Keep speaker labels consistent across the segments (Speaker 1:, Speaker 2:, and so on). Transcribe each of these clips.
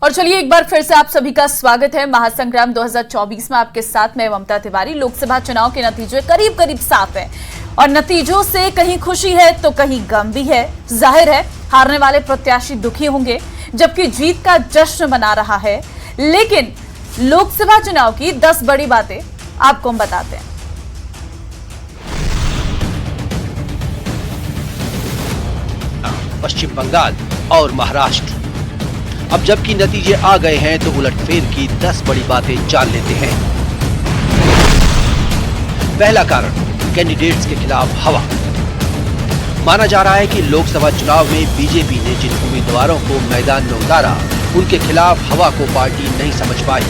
Speaker 1: और चलिए एक बार फिर से आप सभी का स्वागत है महासंग्राम 2024 में। आपके साथ मैं ममता तिवारी। लोकसभा चुनाव के नतीजे करीब करीब साफ हैं और नतीजों से कहीं खुशी है तो कहीं गम भी है। जाहिर है हारने वाले प्रत्याशी दुखी होंगे जबकि जीत का जश्न मना रहा है। लेकिन लोकसभा चुनाव की 10 बड़ी बातें आपको हम बताते हैं।
Speaker 2: पश्चिम बंगाल और महाराष्ट्र। अब जबकि नतीजे आ गए हैं तो उलटफेर की 10 बड़ी बातें जान लेते हैं। पहला कारण, कैंडिडेट्स के खिलाफ हवा। माना जा रहा है कि लोकसभा चुनाव में बीजेपी ने जिन उम्मीदवारों को मैदान में उतारा उनके खिलाफ हवा को पार्टी नहीं समझ पाई।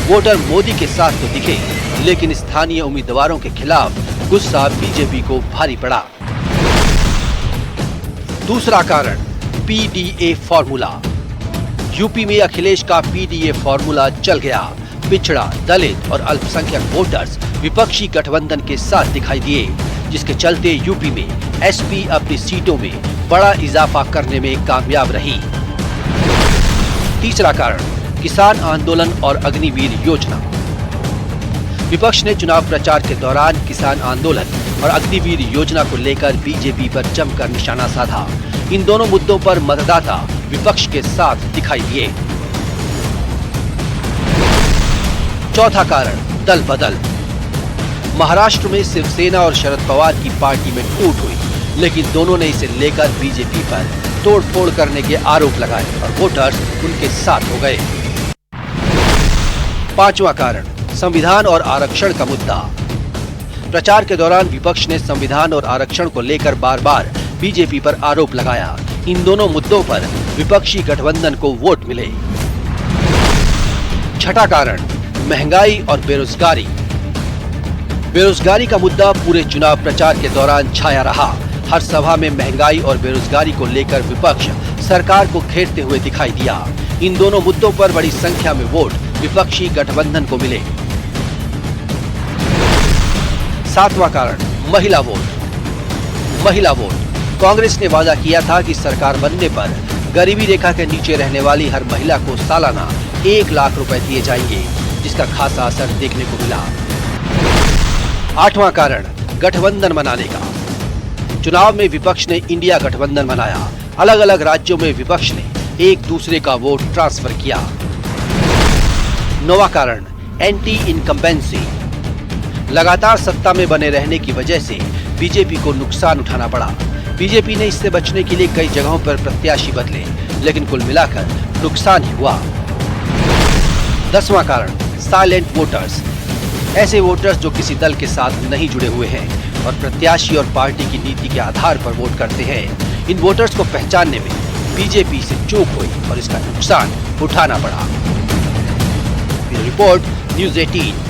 Speaker 2: वोटर मोदी के साथ तो दिखे लेकिन स्थानीय उम्मीदवारों के खिलाफ गुस्सा बीजेपी को भारी पड़ा। दूसरा कारण, पीडीए फॉर्मूला। यूपी में अखिलेश का पीडीए फॉर्मूला चल गया। पिछड़ा, दलित और अल्पसंख्यक वोटर्स विपक्षी गठबंधन के साथ दिखाई दिए, जिसके चलते यूपी में एसपी अपनी सीटों में बड़ा इजाफा करने में कामयाब रही। तीसरा कारण, किसान आंदोलन और अग्निवीर योजना। विपक्ष ने चुनाव प्रचार के दौरान किसान आंदोलन और अग्निवीर योजना को लेकर बीजेपी पर जमकर निशाना साधा। इन दोनों मुद्दों पर मतदाता विपक्ष के साथ दिखाई दिए। चौथा कारण, दल बदल। महाराष्ट्र में शिवसेना और शरद पवार की पार्टी में टूट हुई, लेकिन दोनों ने इसे लेकर बीजेपी पर तोड़फोड़ करने के आरोप लगाए और वोटर्स उनके साथ हो गए। पांचवा कारण, संविधान और आरक्षण का मुद्दा। प्रचार के दौरान विपक्ष ने संविधान और आरक्षण को लेकर बार बार बीजेपी पर आरोप लगाया। इन दोनों मुद्दों पर विपक्षी गठबंधन को वोट मिले। छठा कारण, महंगाई और बेरोजगारी। बेरोजगारी का मुद्दा पूरे चुनाव प्रचार के दौरान छाया रहा। हर सभा में महंगाई और बेरोजगारी को लेकर विपक्ष सरकार को घेरते हुए दिखाई दिया। इन दोनों मुद्दों पर बड़ी संख्या में वोट विपक्षी गठबंधन को मिले। सातवां कारण, महिला वोट। महिला वोट। कांग्रेस ने वादा किया था कि सरकार बनने पर गरीबी रेखा के नीचे रहने वाली हर महिला को सालाना 1 लाख रुपए दिए जाएंगे, जिसका खासा असर देखने को मिला। आठवां कारण, गठबंधन बनाने का। चुनाव में विपक्ष ने इंडिया गठबंधन बनाया। अलग अलग राज्यों में विपक्ष ने एक दूसरे का वोट ट्रांसफर किया। नौवां कारण, एंटी इनकम्बेंसी। लगातार सत्ता में बने रहने की वजह से बीजेपी को नुकसान उठाना पड़ा। बीजेपी ने इससे बचने के लिए कई जगहों पर प्रत्याशी बदले, लेकिन कुल मिलाकर नुकसान ही हुआ। 10वां कारण, साइलेंट वोटर्स। ऐसे वोटर्स जो किसी दल के साथ नहीं जुड़े हुए हैं और प्रत्याशी और पार्टी की नीति के आधार पर वोट करते हैं। इन वोटर्स को पहचानने में बीजेपी से चूक हुई और इसका नुकसान उठाना पड़ा। Report, news 18।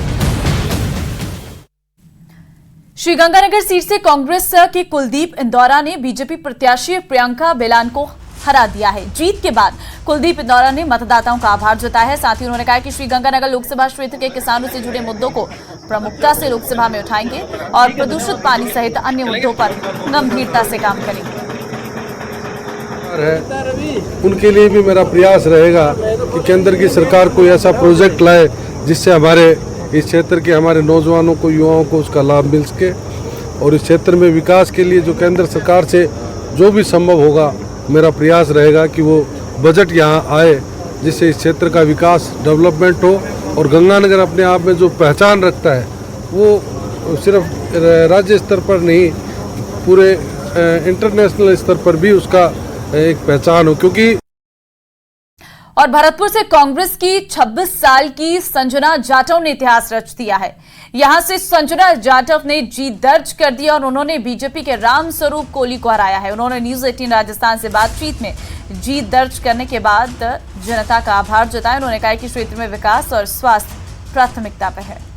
Speaker 1: श्रीगंगानगर सीट से कांग्रेस के कुलदीप इंदौरा ने बीजेपी प्रत्याशी प्रियंका बेलान को हरा दिया है। जीत के बाद कुलदीप इंदौरा ने मतदाताओं का आभार जताया है। साथ ही उन्होंने कहा कि श्रीगंगानगर लोकसभा क्षेत्र के किसानों से जुड़े मुद्दों को प्रमुखता से लोकसभा में उठाएंगे और प्रदूषित पानी सहित अन्य मुद्दों पर गंभीरता से काम करेंगे।
Speaker 3: उनके लिए भी मेरा प्रयास रहेगा कि केंद्र की सरकार कोई ऐसा प्रोजेक्ट लाए जिससे हमारे इस क्षेत्र के हमारे नौजवानों को, युवाओं को उसका लाभ मिल सके और इस क्षेत्र में विकास के लिए जो केंद्र सरकार से जो भी संभव होगा, मेरा प्रयास रहेगा कि वो बजट यहाँ आए जिससे इस क्षेत्र का विकास, डेवलपमेंट हो और गंगानगर अपने आप में जो पहचान रखता है वो सिर्फ राज्य स्तर पर नहीं, पूरे इंटरनेशनल स्तर पर भी उसका एक पहचान हो। क्योंकि
Speaker 1: और भरतपुर से कांग्रेस की 26 साल की संजना जाटव ने इतिहास रच दिया है। यहां से संजना जाटव ने जीत दर्ज कर दी और उन्होंने बीजेपी के रामस्वरूप कोहली को हराया है। उन्होंने न्यूज़ 18 राजस्थान से बातचीत में जीत दर्ज करने के बाद जनता का आभार जताया। उन्होंने कहा कि क्षेत्र में विकास और स्वास्थ्य प्राथमिकता पर है।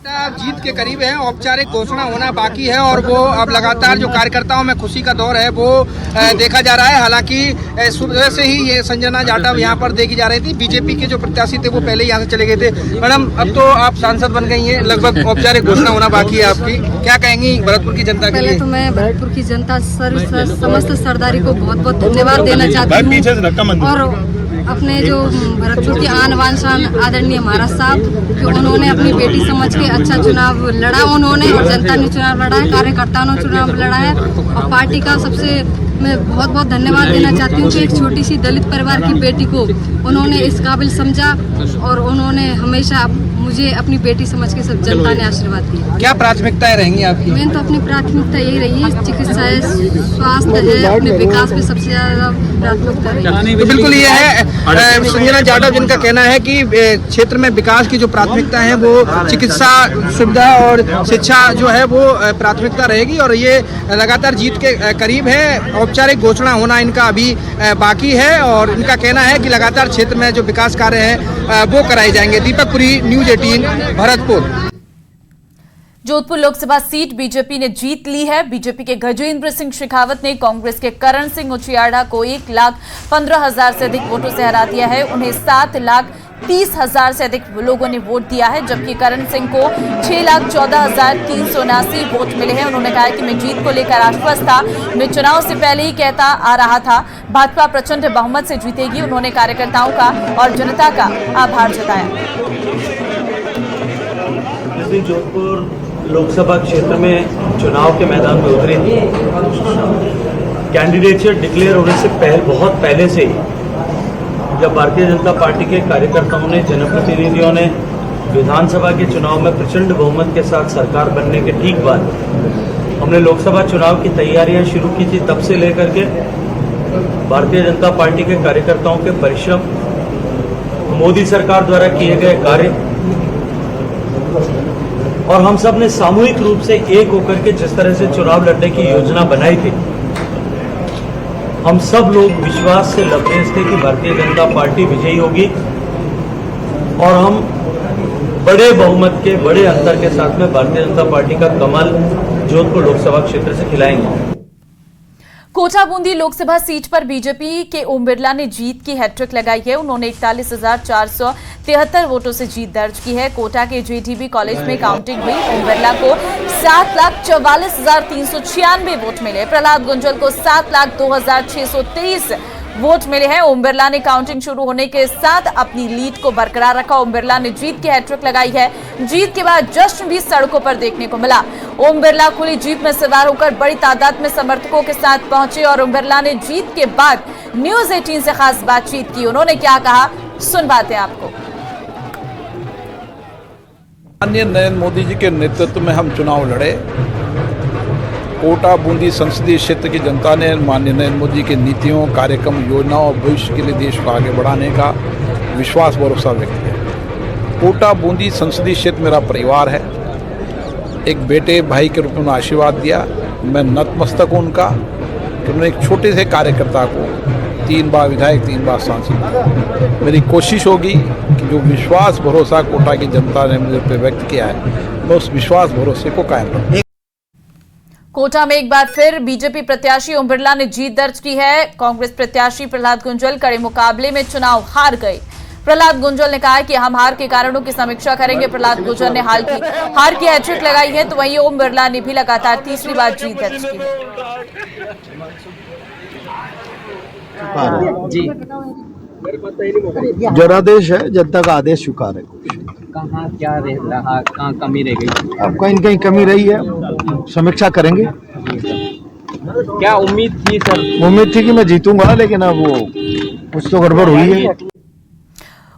Speaker 4: जीत के करीब है, औपचारिक घोषणा होना बाकी है और वो अब लगातार जो कार्यकर्ताओं में खुशी का दौर है वो देखा जा रहा है। हालांकि सुबह से ही ये संजना जाटव यहाँ पर देखी जा रही थी। बीजेपी के जो प्रत्याशी थे वो पहले ही यहाँ से चले गए थे। मैडम, अब तो आप सांसद बन गई हैं, लगभग औपचारिक घोषणा होना बाकी है आपकी, क्या कहेंगी भरतपुर की जनता के लिए?
Speaker 5: पहले तो मैं भरतपुर की जनता समस्त सरदारी को बहुत बहुत धन्यवाद देना चाहती हूँ और अपने जो भरतपुर के आन बान शान आदरणीय महाराज साहब कि उन्होंने अपनी बेटी समझ के अच्छा चुनाव लड़ा उन्होंने, और जनता ने चुनाव लड़ा है, कार्यकर्ताओं ने चुनाव लड़ा है। और पार्टी का सबसे मैं बहुत बहुत धन्यवाद देना चाहती हूँ कि एक छोटी सी दलित परिवार की बेटी को उन्होंने इस काबिल समझा और उन्होंने हमेशा मुझे अपनी बेटी समझ के सब जनता ने आशीर्वाद दिया।
Speaker 4: क्या प्राथमिकताएं रहेंगी आपकी?
Speaker 5: मेन तो अपनी प्राथमिकता यही रही है, चिकित्सा है, स्वास्थ्य है, अपने विकास में सबसे ज्यादा प्राथमिकता रही।
Speaker 4: तो बिल्कुल ये है संजना जाटव जिनका कहना है कि क्षेत्र में विकास की जो प्राथमिकता है वो चिकित्सा सुविधा और शिक्षा जो है वो प्राथमिकता रहेगी, और ये लगातार जीत के करीब है। औपचारिक घोषणा होना इनका अभी बाकी है, और इनका कहना है कि लगातार क्षेत्र में जो विकास कार्य है वो कराए जाएंगे। Deepak Puri, news 18 Bharatpur.
Speaker 1: Jodhpur Lok Sabha seat BJP ने जीत ली है। बीजेपी के गजेंद्र सिंह शेखावत ने कांग्रेस के करण सिंह उचियाड़ा को 1,15,000 से अधिक वोटों से हरा दिया है। उन्हें 7,30,000 से अधिक लोगों ने वोट दिया है, जबकि करण सिंह को 6,14,379 वोट मिले हैं। उन्होंने कहा कि मैं जीत को लेकर आश्वस्त था, मैं चुनाव से पहले ही कहता आ रहा था भाजपा प्रचंड बहुमत से जीतेगी। उन्होंने कार्यकर्ताओं का और जनता का आभार जताया।
Speaker 6: जोधपुर लोकसभा क्षेत्र में चुनाव के मैदान में उतरे थे, कैंडिडेटशिप डिक्लेयर होने से बहुत पहले से जब भारतीय जनता पार्टी के कार्यकर्ताओं ने, जनप्रतिनिधियों ने विधानसभा के चुनाव में प्रचंड बहुमत के साथ सरकार बनने के ठीक बाद हमने लोकसभा चुनाव की तैयारियां शुरू की थी, तब से लेकर के भारतीय जनता पार्टी के कार्यकर्ताओं के परिश्रम, मोदी सरकार द्वारा किए गए कार्य, और हम सब ने सामूहिक रूप से एक होकर के जिस तरह से चुनाव लड़ने की योजना बनाई थी, हम सब लोग विश्वास से लबरेज थे कि भारतीय जनता पार्टी विजयी होगी और हम बड़े बहुमत के, बड़े अंतर के साथ में भारतीय जनता पार्टी का कमल जोधपुर लोकसभा क्षेत्र से खिलाएंगे।
Speaker 1: कोटा बूंदी लोकसभा सीट पर बीजेपी के ओम बिरला ने जीत की हैट्रिक लगाई है। उन्होंने 41,473 वोटों से जीत दर्ज की है। कोटा के जेटीबी कॉलेज में काउंटिंग हुई। ओम बिरला को 7,44,396 वोट मिले। प्रहलाद गुंजल को 7,02,623 वोट मिले हैं। ओम बिरला ने काउंटिंग शुरू होने के साथ अपनी लीड को बरकरार रखा। ओम बिरला ने जीत की हैट्रिक लगाई है। जीत के बाद जश्न भी सड़कों पर देखने को मिला। ओम बिरला खुली जीप में सवार होकर बड़ी तादाद में समर्थकों के साथ पहुंचे और ओम बिरला ने जीत के बाद न्यूज 18 से खास बातचीत की। उन्होंने क्या कहा, सुनवाते हैं आपको।
Speaker 7: माननीय नरेंद्र मोदी जी के नेतृत्व में हम चुनाव लड़े। कोटा बूंदी संसदीय क्षेत्र की जनता ने माननीय नरेंद्र मोदी की नीतियों, कार्यक्रम, योजनाओं और भविष्य के लिए देश को आगे बढ़ाने का विश्वास भरोसा व्यक्त किया। कोटा बूंदी संसदीय क्षेत्र मेरा परिवार है। एक बेटे भाई के रूप में उन्होंने आशीर्वाद दिया। मैं नतमस्तक हूँ उनका कि उन्होंने एक छोटे से कार्यकर्ता को 3 बार विधायक, 3 बार सांसद। मेरी कोशिश होगी कि जो विश्वास भरोसा कोटा की जनता ने मुझे पे व्यक्त किया है, मैं उस विश्वास भरोसे को कायम रखूँ।
Speaker 1: कोटा में एक बार फिर बीजेपी प्रत्याशी ओम बिरला ने जीत दर्ज की है। कांग्रेस प्रत्याशी प्रहलाद गुंजल कड़े मुकाबले में चुनाव हार गए। प्रहलाद गुंजल ने कहा कि हम हार के कारणों की समीक्षा करेंगे। प्रहलाद गुंजल ने हार की हैट्रिक लगाई है, तो वहीं ओम बिरला ने भी लगातार तीसरी बार जीत दर्ज की है।
Speaker 8: जनादेश है, जनता का आदेश स्वीकार है।
Speaker 9: कहाँ क्या रहा, कहाँ कमी रह गई?
Speaker 8: अब कहीं कहीं कमी रही है, समीक्षा करेंगे।
Speaker 9: क्या उम्मीद थी सर?
Speaker 8: उम्मीद थी कि मैं जीतूंगा, लेकिन अब वो कुछ तो गड़बड़ हुई है।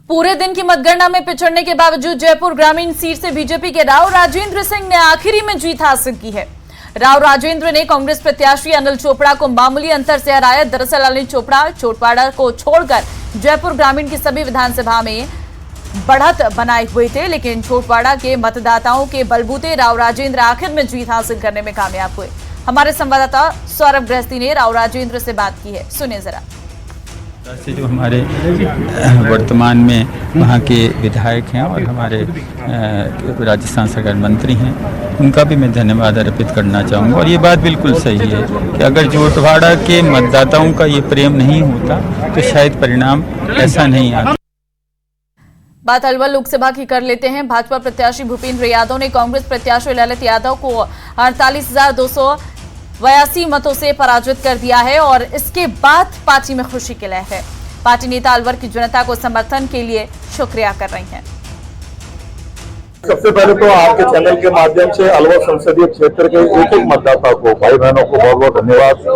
Speaker 1: पूरे दिन की मतगणना में पिछड़ने के बावजूद जयपुर ग्रामीण सीट से बीजेपी के राव राजेंद्र सिंह ने आखिरी में जीत हासिल की है। राव राजेंद्र ने कांग्रेस प्रत्याशी अनिल चोपड़ा को मामूली अंतर से हराया। दरअसल अनिल चोपड़ा चोटपाड़ा को छोड़कर जयपुर ग्रामीण की सभी विधानसभा में बढ़त बनाए हुए थे, लेकिन चोटपाड़ा के मतदाताओं के बलबूते राव राजेंद्र आखिर में जीत हासिल करने में कामयाब हुए। हमारे संवाददाता सौरभ गृहस्थी ने राव राजेंद्र से बात की है, सुनिए जरा।
Speaker 10: से जो हमारे वर्तमान में वहाँ के विधायक हैं और हमारे राजस्थान सरकार मंत्री हैं, उनका भी मैं धन्यवाद अर्पित करना चाहूँगा। और ये बात बिल्कुल सही है कि अगर जोटवाड़ा के मतदाताओं का ये प्रेम नहीं होता तो शायद परिणाम ऐसा नहीं आता।
Speaker 1: बात अलवर लोकसभा की कर लेते हैं। भाजपा प्रत्याशी भूपेंद्र यादव ने कांग्रेस प्रत्याशी ललित यादव को 48,282 मतों से पराजित कर दिया है और इसके बाद पार्टी में खुशी की लहर है। पार्टी नेता अलवर की जनता को समर्थन के लिए शुक्रिया कर रही हैं।
Speaker 8: सबसे पहले तो आपके चैनल के माध्यम से अलवर संसदीय क्षेत्र के एक एक मतदाता को, भाई बहनों को बहुत बहुत धन्यवाद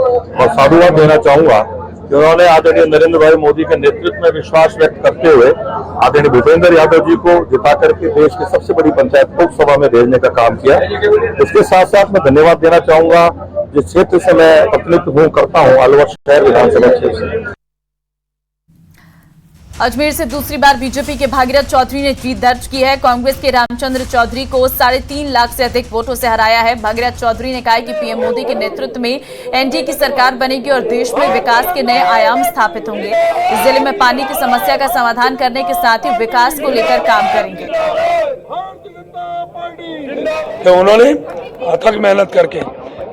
Speaker 8: और साधुवाद देना चाहूंगा कि उन्होंने आदरणीय नरेंद्र भाई मोदी के नेतृत्व में विश्वास व्यक्त करते हुए आदरणीय भूपेंद्र यादव जी को जिता करके देश की सबसे बड़ी पंचायत लोकसभा में भेजने का काम किया। इसके साथ साथ मैं धन्यवाद देना चाहूंगा जिस क्षेत्र से मैं प्रतिनिधित्व करता हूँ, अलवर शहर विधानसभा क्षेत्र से।
Speaker 1: अजमेर से दूसरी बार बीजेपी के भागीरथ चौधरी ने जीत दर्ज की है। कांग्रेस के रामचंद्र चौधरी को 3.5 लाख से अधिक वोटों से हराया है। भागीरथ चौधरी ने कहा कि पीएम मोदी के नेतृत्व में एनडीए की सरकार बनेगी और देश में विकास के नए आयाम स्थापित होंगे। जिले में पानी की समस्या का समाधान करने के साथ ही विकास को लेकर काम करेंगे।
Speaker 11: तो उन्होंने अथक मेहनत करके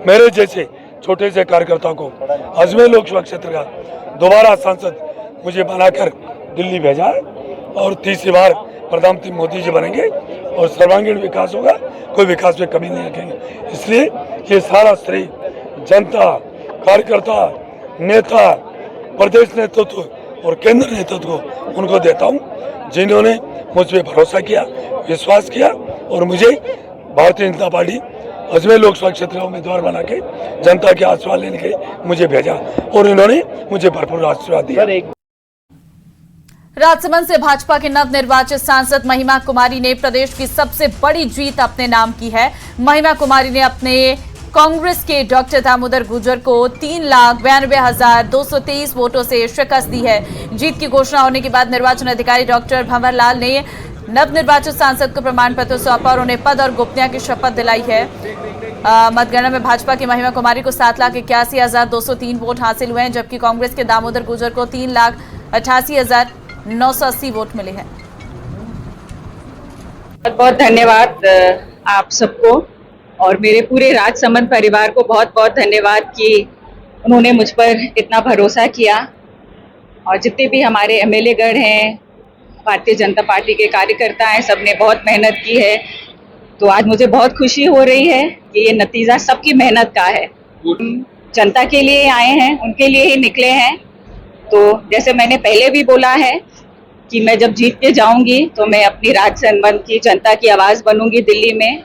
Speaker 11: मेरे जैसे छोटे से कार्यकर्ताओं को अजमेर लोकसभा क्षेत्र का दोबारा सांसद मुझे बनाकर दिल्ली भेजा और तीसरी बार प्रधानमंत्री मोदी जी बनेंगे और सर्वांगीण विकास होगा, कोई विकास में कमी नहीं रखेंगे। इसलिए ये सारा श्रेय जनता, कार्यकर्ता, नेता, प्रदेश नेतृत्व और केंद्र नेतृत्व को उनको देता हूँ जिन्होंने मुझ पर भरोसा किया, विश्वास किया और मुझे भारतीय जनता पार्टी अजमेर लोकसभा क्षेत्र का उम्मीदवार बना के जनता के आशीर्वाद लेने के लिए मुझे भेजा और इन्होंने मुझे भरपूर आशीर्वाद दिया।
Speaker 1: राजसमंद से भाजपा के नवनिर्वाचित सांसद महिमा कुमारी ने प्रदेश की सबसे बड़ी जीत अपने नाम की है। महिमा कुमारी ने अपने कांग्रेस के डॉक्टर दामोदर गुर्जर को 3,92,223 वोटों से शिकस्त दी है। जीत की घोषणा होने के बाद निर्वाचन अधिकारी डॉक्टर भंवर लाल ने नवनिर्वाचित सांसद को प्रमाण पत्र सौंपा और उन्हें पद और गोपनीयता की शपथ दिलाई है। मतगणना में भाजपा की महिमा कुमारी को 7,81,203 वोट हासिल हुए हैं, जबकि कांग्रेस के दामोदर गुर्जर को 3,88,980 वोट मिले हैं।
Speaker 12: बहुत बहुत धन्यवाद आप सबको और मेरे पूरे राजसमंद परिवार को बहुत बहुत धन्यवाद कि उन्होंने मुझ पर इतना भरोसा किया और जितने भी हमारे एमएलए गण हैं, भारतीय जनता पार्टी के कार्यकर्ता हैं, सबने बहुत मेहनत की है। तो आज मुझे बहुत खुशी हो रही है कि ये नतीजा सबकी मेहनत का है। जनता के लिए आए हैं, उनके लिए ही निकले हैं। तो जैसे मैंने पहले भी बोला है कि मैं जब जीत के जाऊंगी तो मैं अपनी राजसमंद की जनता की आवाज बनूंगी दिल्ली में।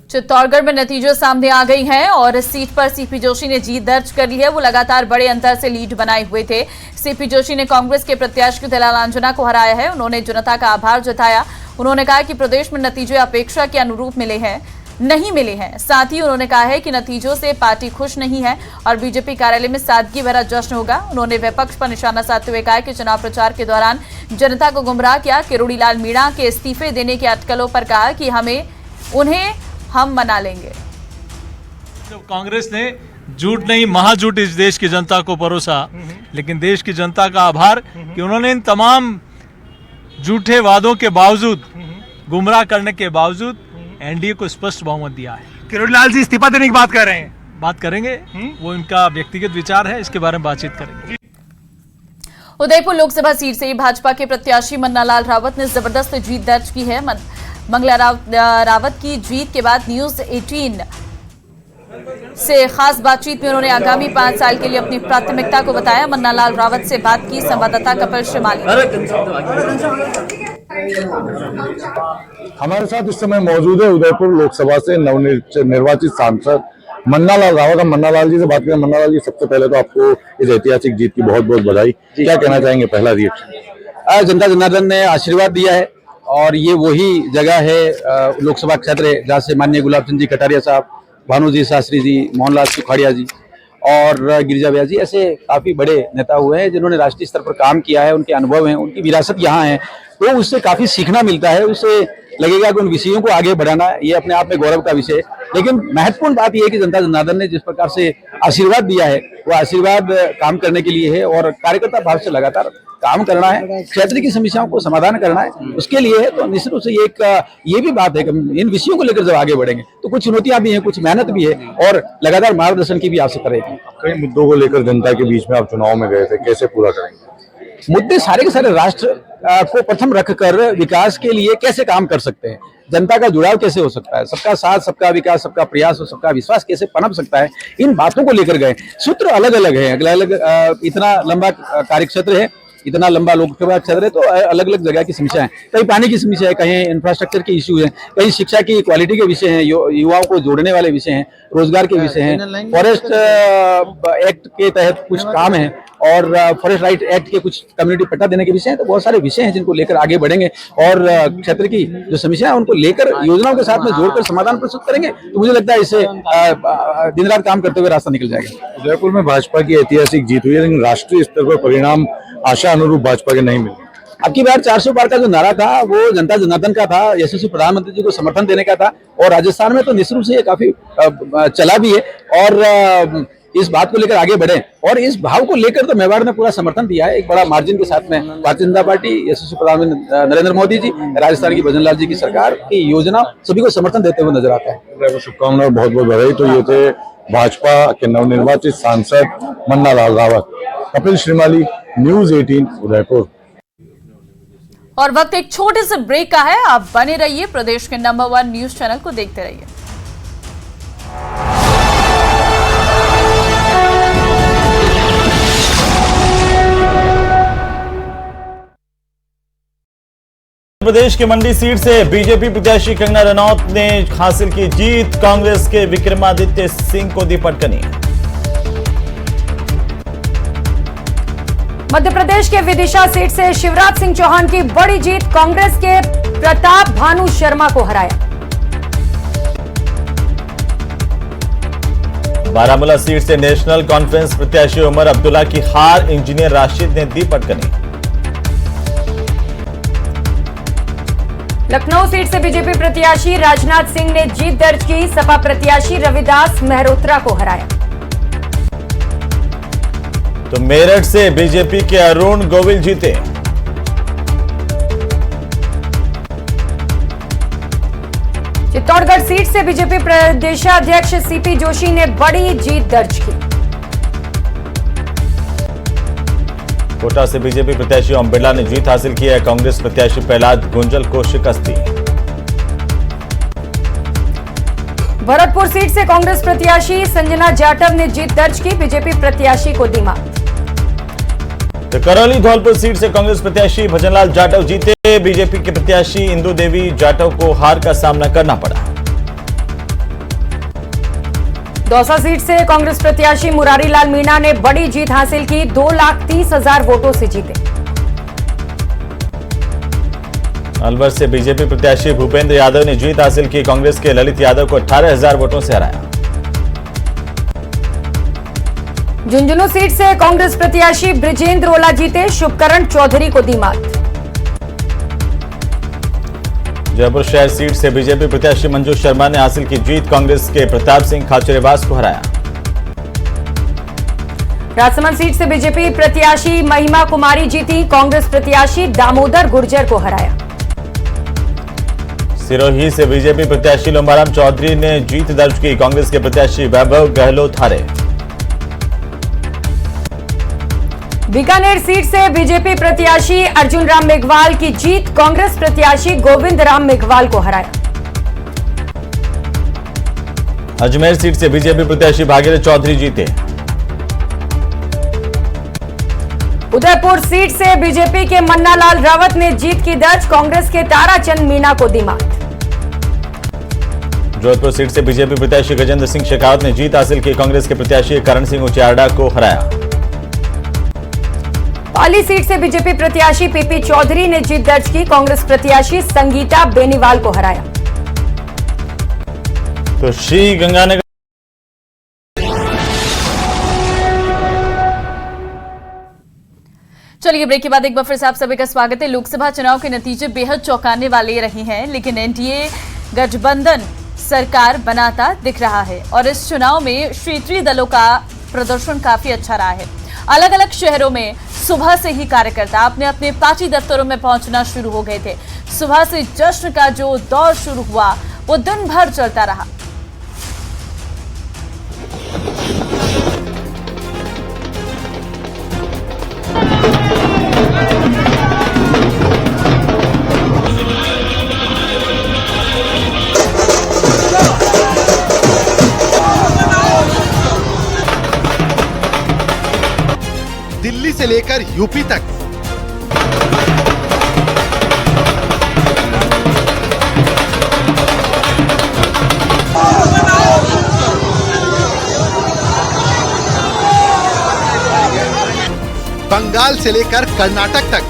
Speaker 1: चित्तौड़गढ़ में नतीजे सामने आ गई हैं और इस सीट पर सीपी जोशी ने जीत दर्ज कर ली है। वो लगातार बड़े अंतर से लीड बनाए हुए थे। सीपी जोशी ने कांग्रेस के प्रत्याशी दलालांजना को हराया है। उन्होंने जनता का आभार जताया। उन्होंने कहा कि प्रदेश में नतीजे अपेक्षा के अनुरूप नहीं मिले हैं। साथ ही उन्होंने कहा है कि नतीजों से पार्टी खुश नहीं है और बीजेपी कार्यालय में सादगी भरा जश्न होगा। उन्होंने विपक्ष पर निशाना साधते हुए कहा कि चुनाव प्रचार के दौरान जनता को गुमराह किया। किरोड़ी लाल मीणा के इस्तीफे देने की अटकलों पर कहा कि हम मना लेंगे।
Speaker 13: जब कांग्रेस ने झूठ नहीं महाझूठ इस देश की जनता को परोसा, लेकिन देश की जनता का आभार कि उन्होंने इन तमाम झूठे वादों के बावजूद, गुमराह करने के बावजूद एनडीए को स्पष्ट बहुमत दिया है।
Speaker 11: किरोड़ी लाल जी इस्तीफा देने की बात कर रहे हैं।
Speaker 13: बात करेंगे, वो इनका व्यक्तिगत विचार है, इसके बारे में बातचीत करेंगे।
Speaker 1: उदयपुर लोकसभा सीट से भाजपा के प्रत्याशी मन्नालाल रावत ने जबरदस्त जीत दर्ज की है। मंगला रावत की जीत के बाद न्यूज 18 से खास बातचीत में उन्होंने आगामी 5 साल के लिए अपनी प्राथमिकता को बताया। मन्नालाल रावत से बात की संवाददाता कपिल श्रीमाली।
Speaker 8: हमारे साथ इस समय मौजूद है उदयपुर लोकसभा से नवनिर्वाचित सांसद मन्नालाल रावत। मन्नालाल जी से बात करें। मन्नालाल जी, सबसे पहले तो आपको इस ऐतिहासिक जीत की बहुत बहुत बधाई। क्या कहना चाहेंगे पहला रिएक्शन?
Speaker 2: जनता जनार्दन ने आशीर्वाद दिया है और ये वही जगह है लोकसभा क्षेत्र है जहाँ से माननीय गुलाब चंद जी कटारिया साहब, भानुजी शास्त्री जी, मोहनलाल सुखाड़िया जी और गिरिजा भैया जी, ऐसे काफी बड़े नेता हुए हैं जिन्होंने राष्ट्रीय स्तर पर काम किया है। उनके अनुभव हैं, उनकी विरासत यहाँ है, तो उससे काफी सीखना मिलता है। उससे लगेगा कि उन विषयों को आगे बढ़ाना ये अपने आप में गौरव का विषय है। लेकिन महत्वपूर्ण बात यह है कि जनता जनार्दन ने जिस प्रकार से आशीर्वाद दिया है वो आशीर्वाद काम करने के लिए है और कार्यकर्ता भाव से लगातार काम करना है, क्षेत्र की समस्याओं को समाधान करना है, उसके लिए है। तो निश्चित रूप से ये भी बात है कि इन विषयों को लेकर जब आगे बढ़ेंगे तो कुछ चुनौतियां भी हैं, कुछ मेहनत भी है और लगातार मार्गदर्शन की भी आवश्यकता रहेगी।
Speaker 8: कई मुद्दों को लेकर जनता के बीच में आप चुनाव में गए थे, कैसे पूरा करेंगे?
Speaker 14: मुद्दे सारे के सारे राष्ट्र को प्रथम रखकर विकास के लिए कैसे काम कर सकते हैं, जनता का जुड़ाव कैसे हो सकता है, सबका साथ, सबका विकास, सबका प्रयास और सबका विश्वास कैसे पनप सकता है, इन बातों को लेकर गए। सूत्र अलग अलग है, अलग अलग इतना लंबा कार्यक्षेत्र है, इतना लंबा लोकसभा क्षेत्र है, तो अलग अलग जगह की समस्या है। कहीं पानी की समस्या है, कहीं इंफ्रास्ट्रक्चर के इश्यू है, कहीं शिक्षा की क्वालिटी के विषय हैं, युवाओं को जोड़ने वाले विषय हैं, रोजगार के विषय हैं, फॉरेस्ट एक्ट के तहत कुछ काम है और फॉरेस्ट राइट एक्ट के कुछ कम्युनिटी पट्टा देने के विषय हैं। तो बहुत सारे विषय हैं जिनको लेकर आगे बढ़ेंगे और क्षेत्र की जो समस्या है उनको लेकर योजनाओं के साथ में जोड़कर समाधान प्रस्तुत करेंगे। तो मुझे लगता है इससे दिन रात काम करते हुए रास्ता निकल जाएगा।
Speaker 8: उदयपुर में भाजपा की ऐतिहासिक जीत हुई है, लेकिन राष्ट्रीय स्तर पर परिणाम आशा अनुरूप भाजपा के नहीं मिले।
Speaker 14: अब की बार 400 पार का जो नारा था वो जनता जनार्दन का था, यशस्वी प्रधानमंत्री जी को समर्थन देने का था और राजस्थान में तो निश्चित रूप से ये काफी चला भी है और इस बात को लेकर आगे बढ़े और इस भाव को लेकर तो मेवाड़ ने पूरा समर्थन दिया है। एक बड़ा मार्जिन के साथ में भारतीय जनता पार्टी, यशस्वी प्रधानमंत्री नरेंद्र मोदी जी, राजस्थान की भजनलाल जी की सरकार की योजना सभी को समर्थन देते हुए नजर आता है।
Speaker 8: शुभकामनाएं, बहुत बहुत बधाई। तो ये थे भाजपा के नवनिर्वाचित सांसद मन्ना लाल रावत। कपिल श्रीमाली, न्यूज 18 उदयपुर।
Speaker 1: और वक्त एक छोटे से ब्रेक का है, आप बने रहिए, प्रदेश के नंबर 1 न्यूज चैनल को देखते रहिए।
Speaker 15: प्रदेश के मंडी सीट से बीजेपी प्रत्याशी कंगना रनौत ने हासिल की जीत, कांग्रेस के विक्रमादित्य सिंह को दी पटकनी।
Speaker 16: मध्य प्रदेश के विदिशा सीट से शिवराज सिंह चौहान की बड़ी जीत, कांग्रेस के प्रताप भानु शर्मा को हराया।
Speaker 15: बारामूला सीट से नेशनल कॉन्फ्रेंस प्रत्याशी उमर अब्दुल्ला की हार, इंजीनियर राशिद ने दी पटकनी।
Speaker 16: लखनऊ सीट से बीजेपी प्रत्याशी राजनाथ सिंह ने जीत दर्ज की, सपा प्रत्याशी रविदास मेहरोत्रा को हराया।
Speaker 15: तो मेरठ से बीजेपी के अरुण गोविल जीते।
Speaker 16: चित्तौड़गढ़ सीट से बीजेपी प्रदेशाध्यक्ष सीपी जोशी ने बड़ी जीत दर्ज की।
Speaker 15: कोटा से बीजेपी प्रत्याशी ओम बिरला ने जीत हासिल की है, कांग्रेस प्रत्याशी प्रहलाद गुंजल को शिकस्त दी।
Speaker 16: भरतपुर सीट से कांग्रेस प्रत्याशी संजना जाटव ने जीत दर्ज की, बीजेपी प्रत्याशी को दी मात।
Speaker 15: तो करौली धौलपुर सीट से कांग्रेस प्रत्याशी भजनलाल जाटव जीते, बीजेपी के प्रत्याशी इंदु देवी जाटव को हार का सामना करना पड़ा।
Speaker 16: दौसा सीट से कांग्रेस प्रत्याशी मुरारी लाल मीणा ने बड़ी जीत हासिल की, 2,30,000 वोटों से जीते।
Speaker 15: अलवर से बीजेपी प्रत्याशी भूपेंद्र यादव ने जीत हासिल की, कांग्रेस के ललित यादव को 18,000 वोटों से हराया।
Speaker 16: झुंझुनू सीट से कांग्रेस प्रत्याशी ब्रिजेंद्र ओला जीते, शुभकरण चौधरी को दी मात।
Speaker 15: जयपुर शहर सीट से बीजेपी प्रत्याशी मंजू शर्मा ने हासिल की जीत, कांग्रेस के प्रताप सिंह खाचरेवास को हराया।
Speaker 16: राजसमंद सीट से बीजेपी प्रत्याशी महिमा कुमारी जीती, कांग्रेस प्रत्याशी दामोदर गुर्जर को हराया।
Speaker 15: सिरोही से बीजेपी प्रत्याशी लोमाराम चौधरी ने जीत दर्ज की, कांग्रेस के प्रत्याशी वैभव गहलोत हारे।
Speaker 16: बीकानेर सीट से बीजेपी प्रत्याशी अर्जुन राम मेघवाल की जीत, कांग्रेस प्रत्याशी गोविंद राम मेघवाल को हराया।
Speaker 15: अजमेर सीट से बीजेपी प्रत्याशी भागीरथ चौधरी जीते।
Speaker 16: उदयपुर सीट से बीजेपी के मन्ना लाल रावत ने जीत की दर्ज, कांग्रेस के ताराचंद मीणा को दी मात।
Speaker 15: जोधपुर सीट से बीजेपी प्रत्याशी गजेंद्र सिंह शेखावत ने जीत हासिल की, कांग्रेस के प्रत्याशी करण सिंह उचारडा को हराया।
Speaker 16: पाली सीट से बीजेपी प्रत्याशी पीपी चौधरी ने जीत दर्ज की, कांग्रेस प्रत्याशी संगीता बेनीवाल को हराया।
Speaker 15: तो श्री गंगानगर
Speaker 1: चलिए ब्रेक के बाद एक बार फिर से आप सभी का स्वागत है। लोकसभा चुनाव के नतीजे बेहद चौंकाने वाले रहे हैं, लेकिन एनडीए गठबंधन सरकार बनाता दिख रहा है और इस चुनाव में क्षेत्रीय दलों का प्रदर्शन काफी अच्छा रहा है। अलग अलग शहरों में सुबह से ही कार्यकर्ता अपने अपने पार्टी दफ्तरों में पहुंचना शुरू हो गए थे। सुबह से जश्न का जो दौर शुरू हुआ वो दिन भर चलता रहा।
Speaker 17: से लेकर यूपी तक। बंगाल से लेकर कर्नाटक तक।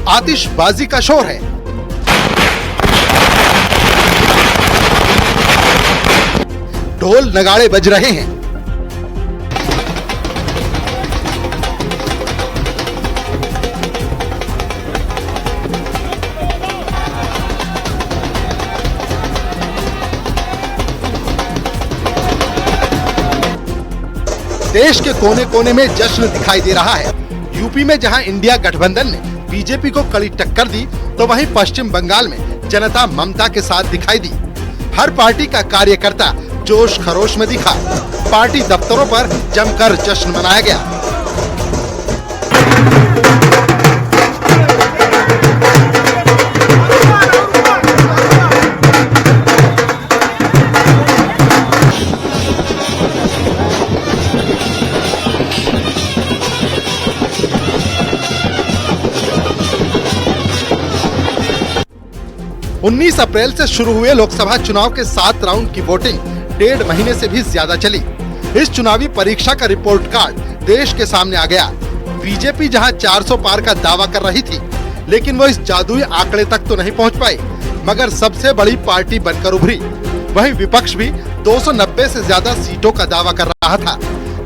Speaker 17: आतिशबाजी का शोर है। ढोल नगाड़े बज रहे हैं। देश के कोने कोने में जश्न दिखाई दे रहा है। यूपी में जहां इंडिया गठबंधन ने बीजेपी को कड़ी टक्कर दी, तो वहीं पश्चिम बंगाल में जनता ममता के साथ दिखाई दी। हर पार्टी का कार्यकर्ता जोश खरोश में दिखा। पार्टी दफ्तरों पर जमकर जश्न मनाया गया। उन्नीस अप्रैल से शुरू हुए लोकसभा चुनाव के 7 राउंड की वोटिंग 1.5 महीने से भी ज्यादा चली। इस चुनावी परीक्षा का रिपोर्ट कार्ड देश के सामने आ गया। बीजेपी जहां 400 पार का दावा कर रही थी, लेकिन वो इस जादुई आंकड़े तक तो नहीं पहुंच पाई, मगर सबसे बड़ी पार्टी बनकर उभरी। वहीं विपक्ष भी 290 से ज्यादा सीटों का दावा कर रहा था।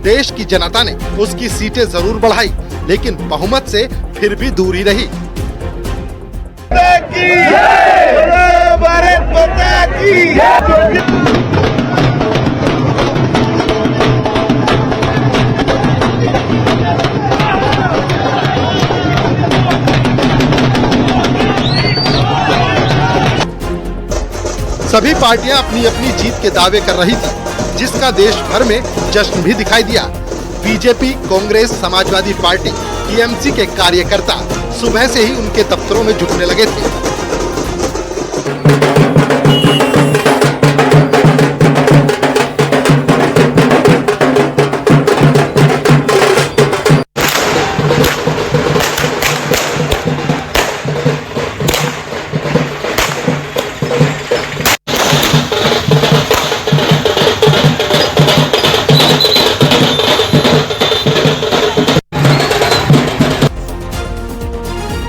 Speaker 17: देश की जनता ने उसकी सीटें जरूर बढ़ाई, लेकिन बहुमत से फिर भी दूर ही रही। भारत माता की। सभी पार्टियां अपनी अपनी जीत के दावे कर रही थी, जिसका देश भर में जश्न भी दिखाई दिया। BJP, Congress, Samajwadi party, TMC के कार्यकर्ता सुबह से ही उनके दफ्तरों में जुटने लगे थे।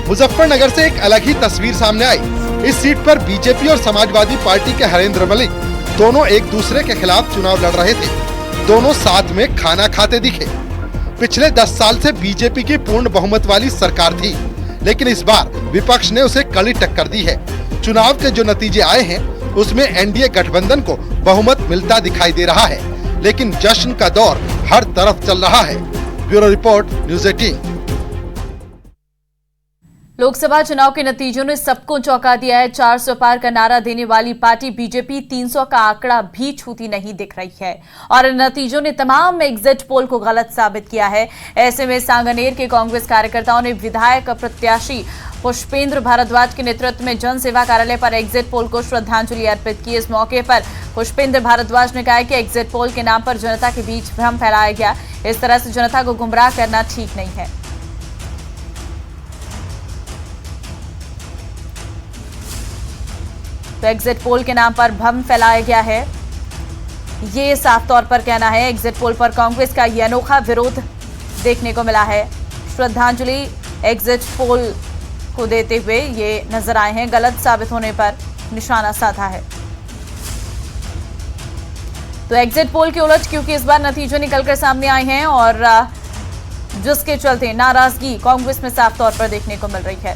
Speaker 17: मुजफ्फरनगर से एक अलग ही तस्वीर सामने आई। इस सीट पर बीजेपी और समाजवादी पार्टी के हरेंद्र मलिक दोनों एक दूसरे के खिलाफ चुनाव लड़ रहे थे। दोनों साथ में खाना खाते दिखे। पिछले 10 साल से बीजेपी की पूर्ण बहुमत वाली सरकार थी, लेकिन इस बार विपक्ष ने उसे कड़ी टक्कर दी है। चुनाव के जो नतीजे आए हैं, उसमें एनडीए गठबंधन को बहुमत मिलता दिखाई दे रहा है, लेकिन जश्न का दौर हर तरफ चल रहा है। Bureau report, news 18।
Speaker 1: लोकसभा चुनाव के नतीजों ने सबको चौंका दिया है। 400 पार का नारा देने वाली पार्टी बीजेपी 300 का आंकड़ा भी छूती नहीं दिख रही है, और नतीजों ने तमाम एग्जिट पोल को गलत साबित किया है। ऐसे में सांगनेर के कांग्रेस कार्यकर्ताओं ने विधायक प्रत्याशी पुष्पेंद्र भारद्वाज के नेतृत्व में जन सेवा कार्यालय पर एग्जिट पोल को श्रद्धांजलि अर्पित की। इस मौके पर पुष्पेंद्र भारद्वाज ने कहा कि एग्जिट पोल के नाम पर जनता के बीच भ्रम फैलाया गया। इस तरह से जनता को गुमराह करना ठीक नहीं है। तो एग्जिट पोल के नाम पर भ्रम फैलाया गया है, ये साफ तौर पर कहना है। एग्जिट पोल पर कांग्रेस का ये अनोखा विरोध देखने को मिला है। श्रद्धांजलि एग्जिट पोल को देते हुए ये नजर आए हैं। गलत साबित होने पर निशाना साधा है। तो एग्जिट पोल के उलट क्योंकि इस बार नतीजे निकलकर सामने आए हैं, और जिसके चलते नाराजगी कांग्रेस में साफ तौर पर देखने को मिल रही है।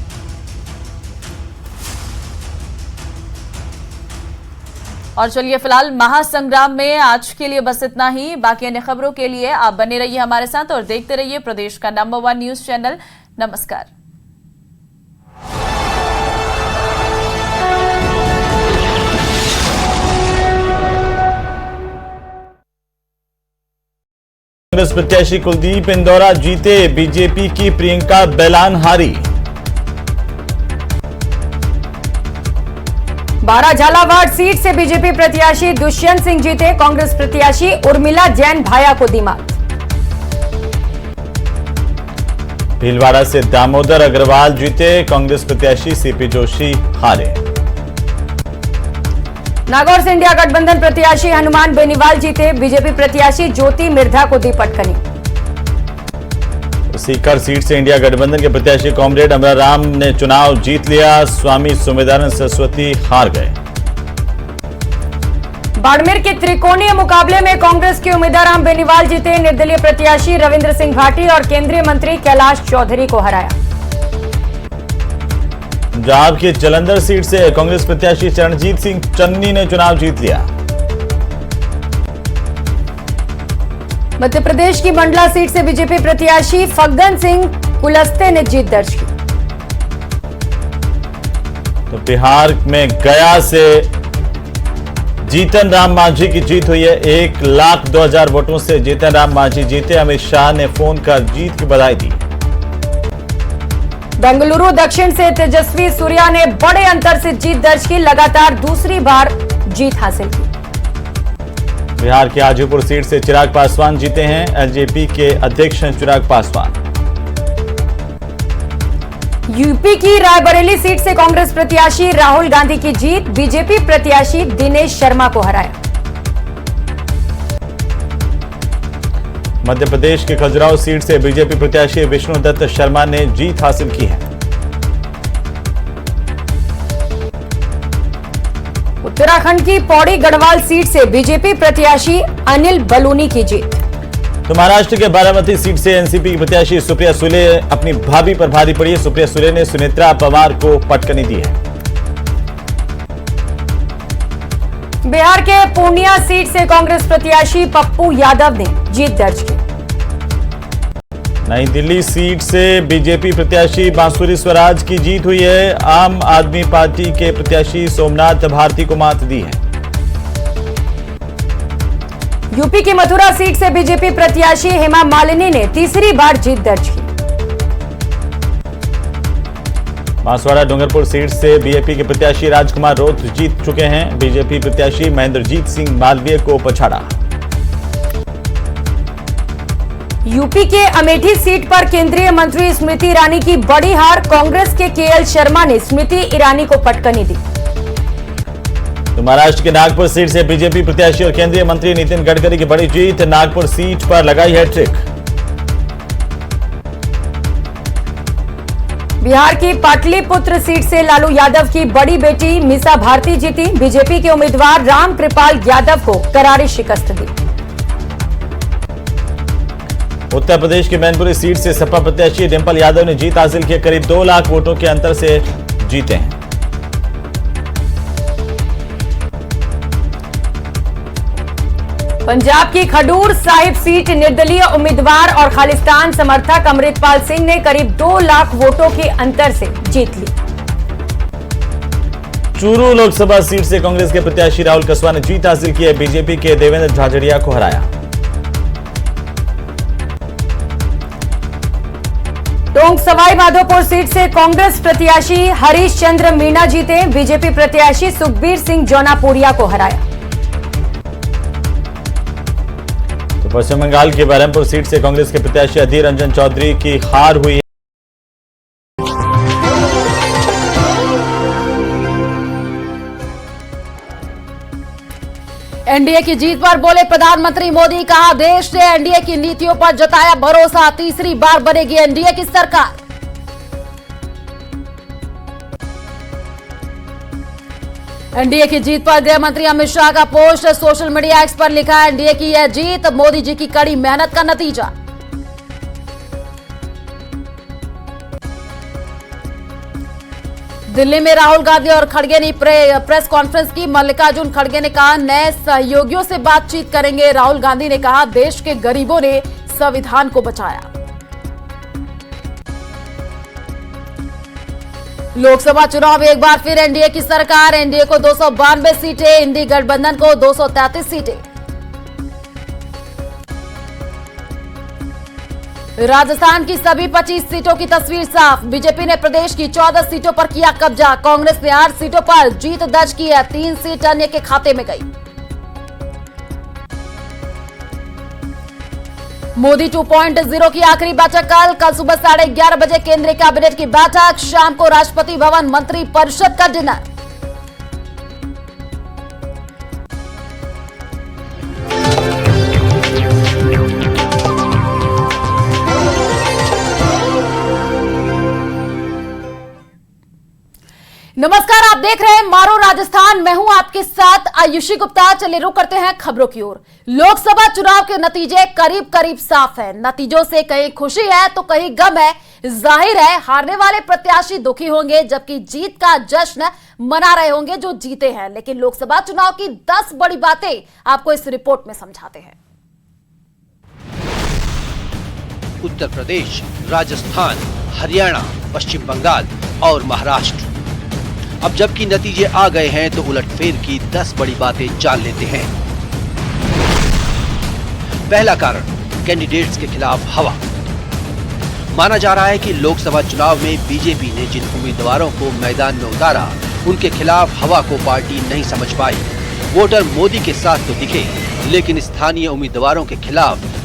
Speaker 1: और चलिए फिलहाल महासंग्राम में आज के लिए बस इतना ही। बाकी अन्य खबरों के लिए आप बने रहिए हमारे साथ और देखते रहिए प्रदेश का नंबर 1 न्यूज चैनल। नमस्कार।
Speaker 15: कांग्रेस प्रत्याशी कुलदीप इंदौरा जीते, बीजेपी की प्रियंका बेलान हारी।
Speaker 16: बारा झालावाड़ सीट से बीजेपी प्रत्याशी दुष्यंत सिंह जीते, कांग्रेस प्रत्याशी उर्मिला जैन भाया को दी मात।
Speaker 15: भीलवाड़ा से दामोदर अग्रवाल जीते, कांग्रेस प्रत्याशी सीपी जोशी हारे।
Speaker 16: नागौर से इंडिया गठबंधन प्रत्याशी हनुमान बेनीवाल जीते, बीजेपी प्रत्याशी ज्योति मिर्धा को दी पटकनी।
Speaker 15: सीकर सीट से इंडिया गठबंधन के प्रत्याशी कॉमरेड अमराराम ने चुनाव जीत लिया, स्वामी सुमेधानंद सरस्वती हार गए।
Speaker 16: बाड़मेर के त्रिकोणीय मुकाबले में कांग्रेस के उम्मीदवार बेनीवाल जीते, निर्दलीय प्रत्याशी रविंद्र सिंह भाटी और केंद्रीय मंत्री कैलाश चौधरी को हराया।
Speaker 15: पंजाब की जालंधर सीट से कांग्रेस प्रत्याशी चरणजीत सिंह चन्नी ने चुनाव जीत लिया।
Speaker 16: मध्य प्रदेश की मंडला सीट से बीजेपी प्रत्याशी फग्गन सिंह कुलस्ते ने जीत दर्ज की।
Speaker 15: तो बिहार में गया से जीतन राम मांझी की जीत हुई है। 1,02,000 वोटों से जीतन राम मांझी जीते। अमित शाह ने फोन कर जीत की बधाई दी।
Speaker 16: बेंगलुरु दक्षिण से तेजस्वी सूर्या ने बड़े अंतर से जीत दर्ज की, लगातार दूसरी बार जीत हासिल की।
Speaker 15: बिहार के हाजीपुर सीट से चिराग पासवान जीते हैं, एलजेपी के अध्यक्ष हैं चिराग पासवान।
Speaker 16: यूपी की रायबरेली सीट से कांग्रेस प्रत्याशी राहुल गांधी की जीत, बीजेपी प्रत्याशी दिनेश शर्मा को हराया।
Speaker 15: मध्य प्रदेश के खजुराहो सीट से बीजेपी प्रत्याशी विष्णुदत्त शर्मा ने जीत हासिल की है।
Speaker 16: उत्तराखंड की पौड़ी गढ़वाल सीट से बीजेपी प्रत्याशी अनिल बलूनी की जीत।
Speaker 15: तो महाराष्ट्र के बारामती सीट से एनसीपी की प्रत्याशी सुप्रिया सुले अपनी भाभी पर भारी पड़ी। सुप्रिया सुले ने सुनेत्रा पवार को पटकनी दी है।
Speaker 16: बिहार के पूर्णिया सीट से कांग्रेस प्रत्याशी पप्पू यादव ने जीत दर्ज की।
Speaker 15: नई दिल्ली सीट से बीजेपी प्रत्याशी बांसुरी स्वराज की जीत हुई है। आम आदमी पार्टी के प्रत्याशी सोमनाथ भारती को मात दी है।
Speaker 16: यूपी की मथुरा सीट से बीजेपी प्रत्याशी हेमा मालिनी ने तीसरी बार जीत दर्ज की।
Speaker 15: बांसवाड़ा डूंगरपुर सीट से बीजेपी के प्रत्याशी राजकुमार रोत जीत चुके हैं। बीजेपी प्रत्याशी महेंद्रजीत सिंह मालवीय को पछाड़ा।
Speaker 16: यूपी के अमेठी सीट पर केंद्रीय मंत्री स्मृति ईरानी की बड़ी हार, कांग्रेस के केएल शर्मा ने स्मृति ईरानी को पटकनी दी।
Speaker 15: तो महाराष्ट्र के नागपुर सीट से बीजेपी प्रत्याशी और केंद्रीय मंत्री नितिन गडकरी की बड़ी जीत, नागपुर सीट पर लगाई हैट्रिक।
Speaker 16: बिहार की पाटलिपुत्र सीट से लालू यादव की बड़ी बेटी मीसा भारती जीती, बीजेपी के उम्मीदवार राम कृपाल यादव को करारी शिकस्त दी।
Speaker 15: उत्तर प्रदेश की मैनपुरी सीट से सपा प्रत्याशी डिंपल यादव ने जीत हासिल की, करीब 2 लाख वोटों के अंतर से जीते हैं।
Speaker 16: पंजाब की खडूर साहिब सीट निर्दलीय उम्मीदवार और खालिस्तान समर्थक अमृतपाल सिंह ने करीब 2 लाख वोटों के अंतर से जीत ली।
Speaker 15: चूरू लोकसभा सीट से कांग्रेस के प्रत्याशी राहुल कसवा ने जीत हासिल की है। बीजेपी के देवेंद्र झाझड़िया को हराया।
Speaker 16: टोंक सवाई माधोपुर सीट से कांग्रेस प्रत्याशी हरीश चंद्र मीणा जीते, बीजेपी प्रत्याशी सुखबीर सिंह जौनापुरिया को हराया।
Speaker 15: तो पश्चिम बंगाल की बरहमपुर सीट से कांग्रेस के प्रत्याशी अधीर रंजन चौधरी की हार हुई है।
Speaker 1: एनडीए की जीत पर बोले प्रधानमंत्री मोदी, कहा देश ने एनडीए की नीतियों पर जताया भरोसा, तीसरी बार बनेगी एनडीए की सरकार। एनडीए की जीत पर गृह मंत्री अमित शाह का पोस्ट सोशल मीडिया एक्स पर लिखा, एनडीए की यह जीत मोदी जी की कड़ी मेहनत का नतीजा। दिल्ली में राहुल गांधी और खड़गे ने प्रेस कॉन्फ्रेंस की। मल्लिकार्जुन खड़गे ने कहा नए सहयोगियों से बातचीत करेंगे। राहुल गांधी ने कहा देश के गरीबों ने संविधान को बचाया। लोकसभा चुनाव एक बार फिर एनडीए की सरकार, एनडीए को 292 सीटें, इंडी गठबंधन को 233 सीटें। राजस्थान की सभी 25 सीटों की तस्वीर साफ। बीजेपी ने प्रदेश की 14 सीटों पर किया कब्जा। कांग्रेस ने 8 सीटों पर जीत दर्ज की है। 3 सीट अन्य के खाते में गई। मोदी 2.0 की आखिरी बैठक कल सुबह 11:30 बजे केंद्रीय कैबिनेट की बैठक। शाम को राष्ट्रपति भवन मंत्री परिषद का डिनर। नमस्कार, आप देख रहे हैं मारो राजस्थान। मैं हूं आपके साथ आयुषी गुप्ता। चलिए रुक करते हैं खबरों की ओर। लोकसभा चुनाव के नतीजे करीब करीब साफ है। नतीजों से कहीं खुशी है तो कहीं गम है। जाहिर है हारने वाले प्रत्याशी दुखी होंगे, जबकि जीत का जश्न मना रहे होंगे जो जीते हैं। लेकिन लोकसभा चुनाव की 10 बड़ी बातें आपको इस रिपोर्ट में समझाते हैं।
Speaker 2: उत्तर प्रदेश, राजस्थान, हरियाणा, पश्चिम बंगाल और महाराष्ट्र। अब जबकि नतीजे आ गए हैं तो उलटफेर की 10 बड़ी बातें जान लेते हैं। पहला कारण, कैंडिडेट्स के खिलाफ हवा। माना जा रहा है कि लोकसभा चुनाव में बीजेपी ने जिन उम्मीदवारों को मैदान में उतारा, उनके खिलाफ हवा को पार्टी नहीं समझ पाई। वोटर मोदी के साथ तो दिखे, लेकिन स्थानीय उम्मीदवारों के खिलाफ